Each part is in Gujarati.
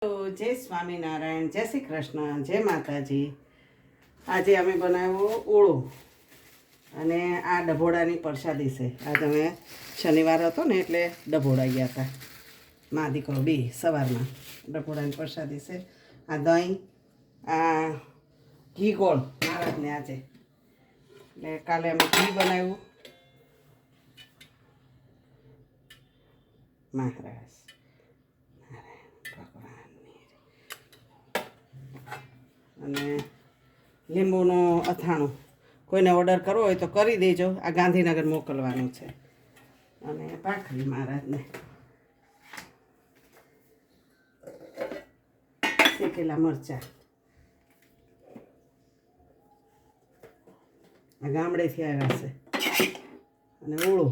તો જય સ્વામિનારાયણ, જય શ્રી કૃષ્ણ, જય માતાજી. આજે અમે બનાવ્યો ઓળો અને આ ડભોડાની પ્રસાદી છે. આજે અમે શનિવાર હતો ને એટલે ડભોડા ગયા હતા, મા દીકરો બે સવારમાં. ડભોડાની પ્રસાદી છે. આ દહીં, આ ઘી ગોળ મહારાજને આજે, એટલે કાલે અમે ઘી બનાવ્યું. મહારાજ અને લીંબુનું અથાણું. કોઈને ઓર્ડર કરવો હોય તો કરી દેજો. આ ગાંધીનગર મોકલવાનું છે. અને ભાખરી મહારાજને, શેકેલા મરચાં. આ ગામડેથી આવ્યા છે. અને ઓળો.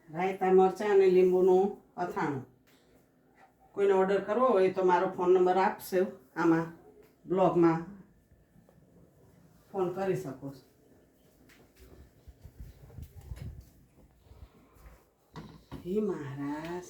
રાયતા મરચાં અને લીંબુનું અથાણું. કોઈને ઓર્ડર કરવો હોય તો મારો ફોન નંબર આપશે, આમાં બ્લોગમાં ફોન કરી શકો છો. હે મહારાજ.